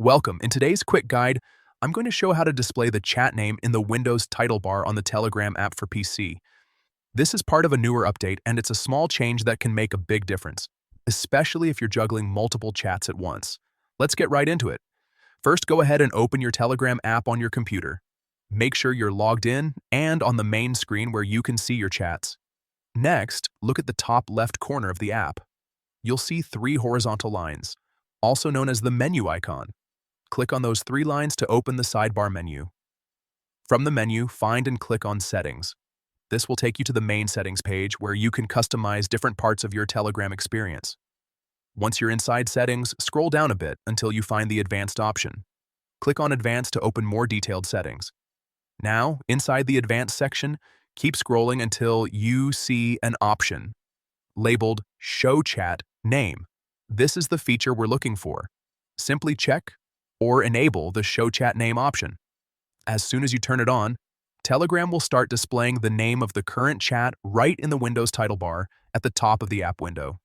Welcome. In today's quick guide, I'm going to show how to display the chat name in the Windows title bar on the Telegram app for PC. This is part of a newer update, and it's a small change that can make a big difference, especially if you're juggling multiple chats at once. Let's get right into it. First, go ahead and open your Telegram app on your computer. Make sure you're logged in and on the main screen where you can see your chats. Next, look at the top left corner of the app. You'll see three horizontal lines, also known as the menu icon. Click on those three lines to open the sidebar menu. From the menu, find and click on Settings. This will take you to the main settings page where you can customize different parts of your Telegram experience. Once you're inside Settings, scroll down a bit until you find the Advanced option. Click on Advanced to open more detailed settings. Now, inside the Advanced section, keep scrolling until you see an option labeled Show Chat Name. This is the feature we're looking for. Simply check or enable the Show Chat Name option. As soon as you turn it on, Telegram will start displaying the name of the current chat right in the Windows title bar at the top of the app window.